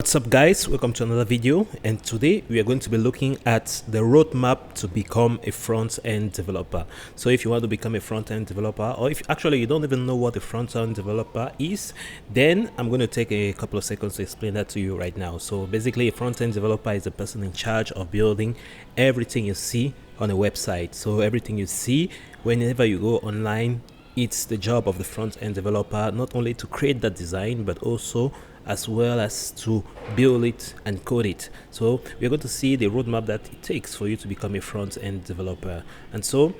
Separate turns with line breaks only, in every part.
What's up guys, welcome to another video, and today we are going to be looking at the roadmap to become a front-end developer. So if you want to become a front-end developer, or if actually you don't even know what a front-end developer is, then I'm going to take a couple of seconds to explain that to you right now. So basically a front-end developer is the person in charge of building everything you see on a website. So everything you see whenever you go online, it's the job of the front-end developer not only to create that design but also as well as to build it and code it. So we're going to see the roadmap that it takes for you to become a front-end developer. And so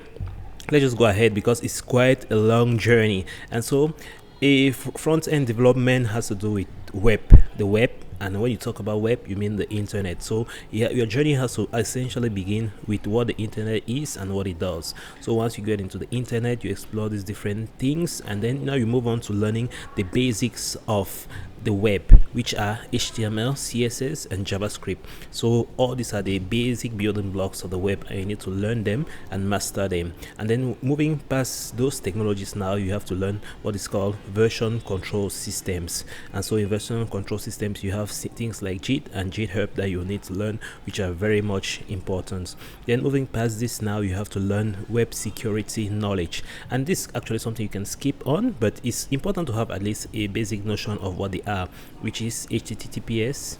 let's just go ahead because it's quite a long journey. And so a front-end development has to do with the web. And when you talk about web, you mean the internet. So yeah, your journey has to essentially begin with what the internet is and what it does. So once you get into the internet, you explore these different things, and then now you move on to learning the basics of the web, which are HTML, CSS, and JavaScript. So all these are the basic building blocks of the web, and you need to learn them and master them. And then moving past those technologies, now you have to learn what is called version control systems. And so in version control systems, you have things like Git and GitHub that you need to learn, which are very much important. Then moving past this, now you have to learn web security knowledge, and this is actually something you can skip on, but it's important to have at least a basic notion of what they are, which is HTTPS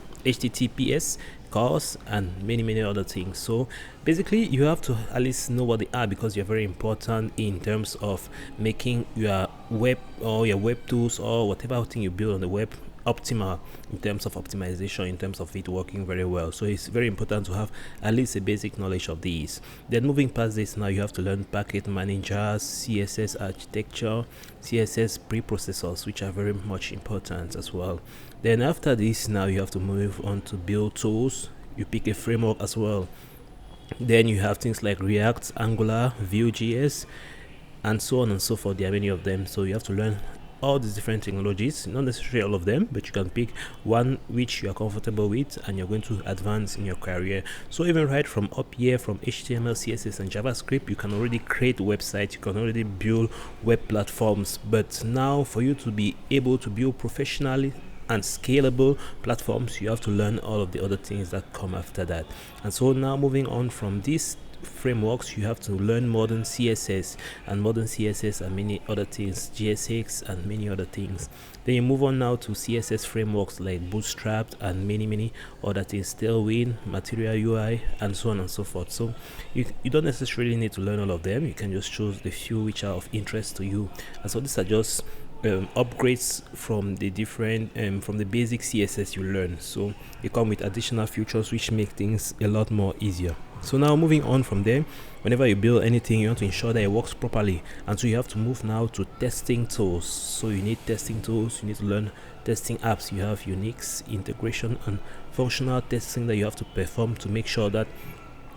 calls and many other things. So basically you have to at least know what they are, because you're very important in terms of making your web or your web tools or whatever thing you build on the web optimal in terms of optimization, in terms of it working very well. So it's very important to have at least a basic knowledge of these. Then moving past this, now you have to learn package managers, CSS architecture, CSS preprocessors, which are very much important as well. Then after this, now you have to move on to build tools. You pick a framework as well. Then you have things like React, Angular, Vue.js, and so on and so forth. There are many of them, so you have to learn all these different technologies, not necessarily all of them, but you can pick one which you are comfortable with and you're going to advance in your career. So even right from up here, from HTML, CSS, and JavaScript, you can already create websites, you can already build web platforms. But now for you to be able to build professionally and scalable platforms, you have to learn all of the other things that come after that. And so now moving on from this frameworks, you have to learn modern CSS, and modern CSS and many other things, JSX and many other things. Then you move on now to CSS frameworks like Bootstrap and many other things, Tailwind, Material UI, and so on and so forth. So you don't necessarily need to learn all of them. You can just choose the few which are of interest to you. And so these are just upgrades from the different from the basic CSS you learn. So they come with additional features which make things a lot more easier. So now moving on from there, whenever you build anything, you want to ensure that it works properly, and so you have to move now to testing tools. So you need testing tools, you need to learn testing apps. You have Unix, integration, and functional testing that you have to perform to make sure that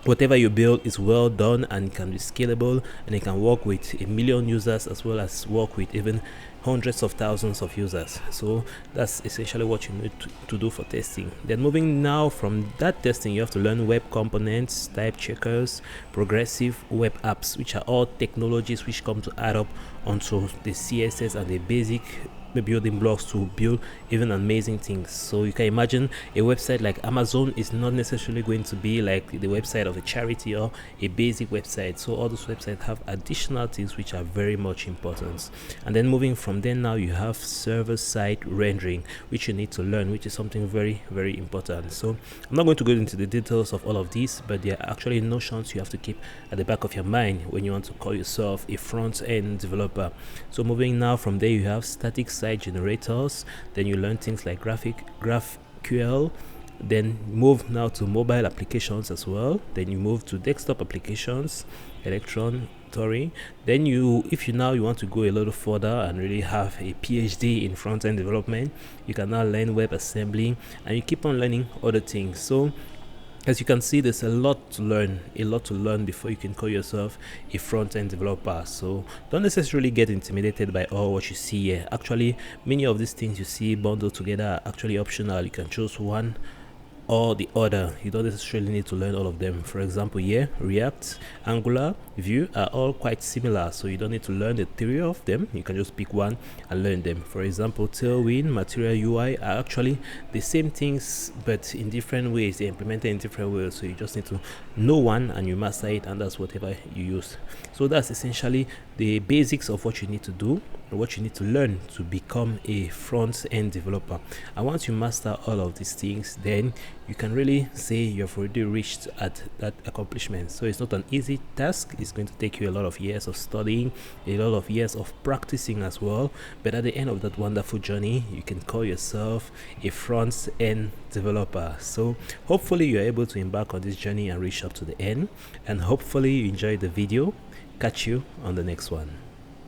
whatever you build is well done and can be scalable, and it can work with 1 million users as well as work with even hundreds of thousands of users. So that's essentially what you need to do for testing. Then moving now from that testing, you have to learn web components, type checkers, progressive web apps, which are all technologies which come to add up onto the CSS and the basic building blocks to build even amazing things. So you can imagine a website like Amazon is not necessarily going to be like the website of a charity or a basic website. So all those websites have additional things which are very much important. And then moving from there, now you have server-side rendering, which you need to learn, which is something very important. So I'm not going to go into the details of all of these, but there are actually notions you have to keep at the back of your mind when you want to call yourself a front-end developer. So moving now from there, you have static site generators. Then you learn things like GraphQL. Then move now to mobile applications as well. Then you move to desktop applications, Electron, Tori. Then if you want to go a little further and really have a PhD in front-end development, you can now learn web assembly, and you keep on learning other things. So as you can see, there's a lot to learn before you can call yourself a front-end developer. So don't necessarily get intimidated by all what you see here. Actually, many of these things you see bundled together are actually optional. You can choose one or the other. You don't necessarily need to learn all of them. For example, here React, Angular, Vue are all quite similar, so you don't need to learn the theory of them. You can just pick one and learn them. For example, Tailwind, Material UI are actually the same things but in different ways. They're implemented in different ways, so you just need to know one and you master it, and that's whatever you use. So that's essentially the basics of what you need to do, what you need to learn to become a front-end developer. And once you master all of these things, then you can really say you've already reached at that accomplishment. So it's not an easy task. It's going to take you a lot of years of studying, a lot of years of practicing as well, but at the end of that wonderful journey, you can call yourself a front-end developer. So hopefully you're able to embark on this journey and reach up to the end, and hopefully you enjoyed the video. Catch you on the next one.